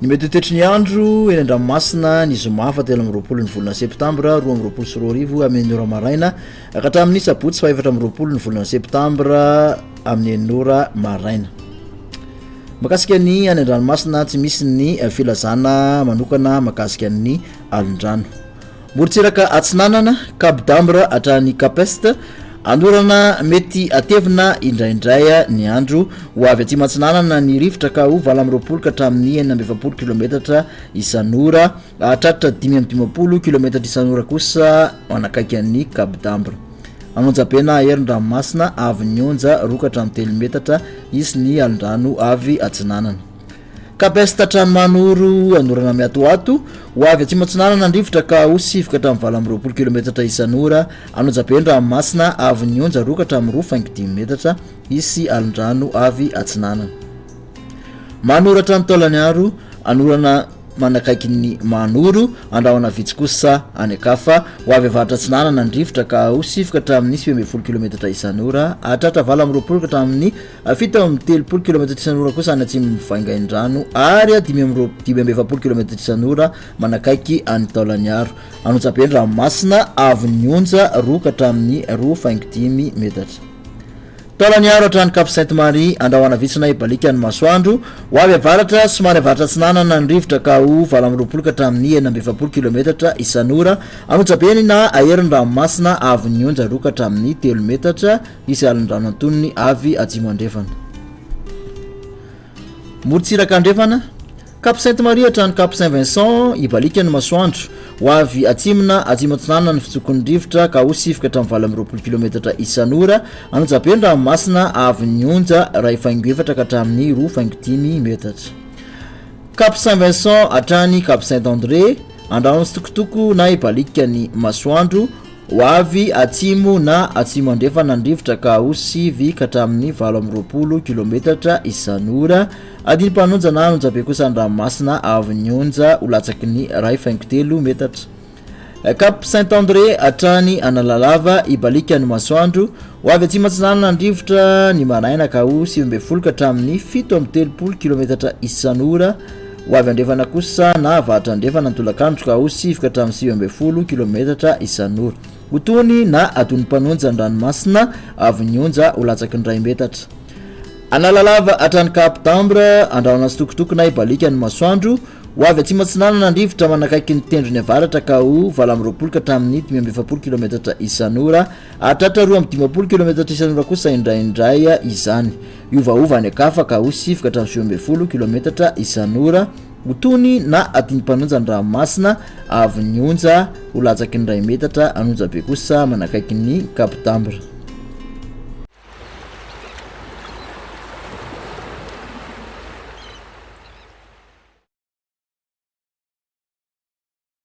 Ny mety toetry andro eny an-dranomasina ny zoma fatelo amby roapolo ny volana septambra 2024 amin'ny ora maraina hatramin'ny sabotsy 4 amby roapolo ny volana septambra amin'ny ora maraina. Makasika ny any an-dranomasina tsy misy ny filazana manokana makasika ny alin-drano. Morontsiraka atsinanana kabdambra hatrany kapesta andorana mety atevina indraindray ny andro ho avy aty matsinanana ny rivotra ka ho 20 ka hatramin'ny 20 km isan'ora hatratra 5 km isan'ora kosa manakaiky ny kabdambra. Anonjapena herin-dranomasina avy nyonja 2 ka hatramin'ny 3 metatra izy ny alin-drano avy atsinanana. Kapesta trano manoro andorana miatoato ho avy aty matsinanana ny rivotra ka ho 7 ka hatramin'ny 20 km isan'ora anonjapena-dranomasina avy nyonja 2 ka hatramin'ny 2.5 metatra izy alin-drano avy atsinanana. Manoratra ny taolanyaro anorana manakaiky ny manoro andrahona vitsy kosa any akafa ho avy avaratra atsinanana ny rivotra ka ho 7 ka hatramin'ny 20 km isan'ora hatratra 20 ka hatramin'ny 7 km isan'ora kosa any atsimo mivaingain-drano ary 20 km isan'ora manakaiky any taolanyaro. Anonjapena-dranomasina avy nyonja 2 ka hatramin'ny 2.5 metatra. Taolanyaro hatrany Cap Sainte-Marie andrahona vitsina ibalika ny masoandro ho avy avaratra somary avaratra atsinanana ny rivotra ka ho 20 ka hatramin'ny 20 km isan'ora anonjapena herin-dranomasina avy nyonja 2 ka hatramin'ny 3 metatra izy alin-drano antonony avy atsimo andrefana. Morontsiraka andrefana Cap Sainte-Marie hatrany Cap Saint-Vincent ibalika ny masoandro ho avy atsimo atsinanana ny fitsokon'ny rivotra ka ho 7 ka hatramin'ny 20 km isan'ora anonjapena-dranomasina avy nyonja 2.7 ka hatramin'ny 2.5 metatra. Cap Saint-Vincent hatrany Cap Saint-André andrahona sitokotoko na ibalika ny masoandro ho avy atsimo andrefana ny rivotra ka ho 7 ka hatramin'ny 20 km isan'ora adiny mpanonja na anonjabe kosa an-dranomasina avy nyonja ho latsaky ny 2.3 metatra. Cap Saint-André hatrany Analalava ibalika ny masoandro ho avy atsimo atsinanana ny rivotra ny maraina ka ho 7 ka hatramin'ny 7 km isan'ora ho avy andrefana kosa na avaratra andrefana ny tolakandro ka ho 7 ka hatramin'ny 7 km isan'ora. Otony na atony mpanonja an-dranomasina avy nyonja ho latsaky ny 2 metatra. Analalava hatrany Cap d'Ambre andrahona sitokotoko na ibalika ny masoandro ho avy atsimo atsinanana ny rivotra manakaiky ny tendrony avaratra ka ho 20 ka hatramin'ny 15 km isan'ora hatratra 20 km isan'ora kosa indraindray izany iovaova any akafa ka ho 7 ka hatramin'ny 17 km isan'ora. Otony na atiny mpanonja an-dranomasina avy nyonja ho latsaky ny 2 metatra anonjabe kosa manakaiky ny Cap d'Ambre.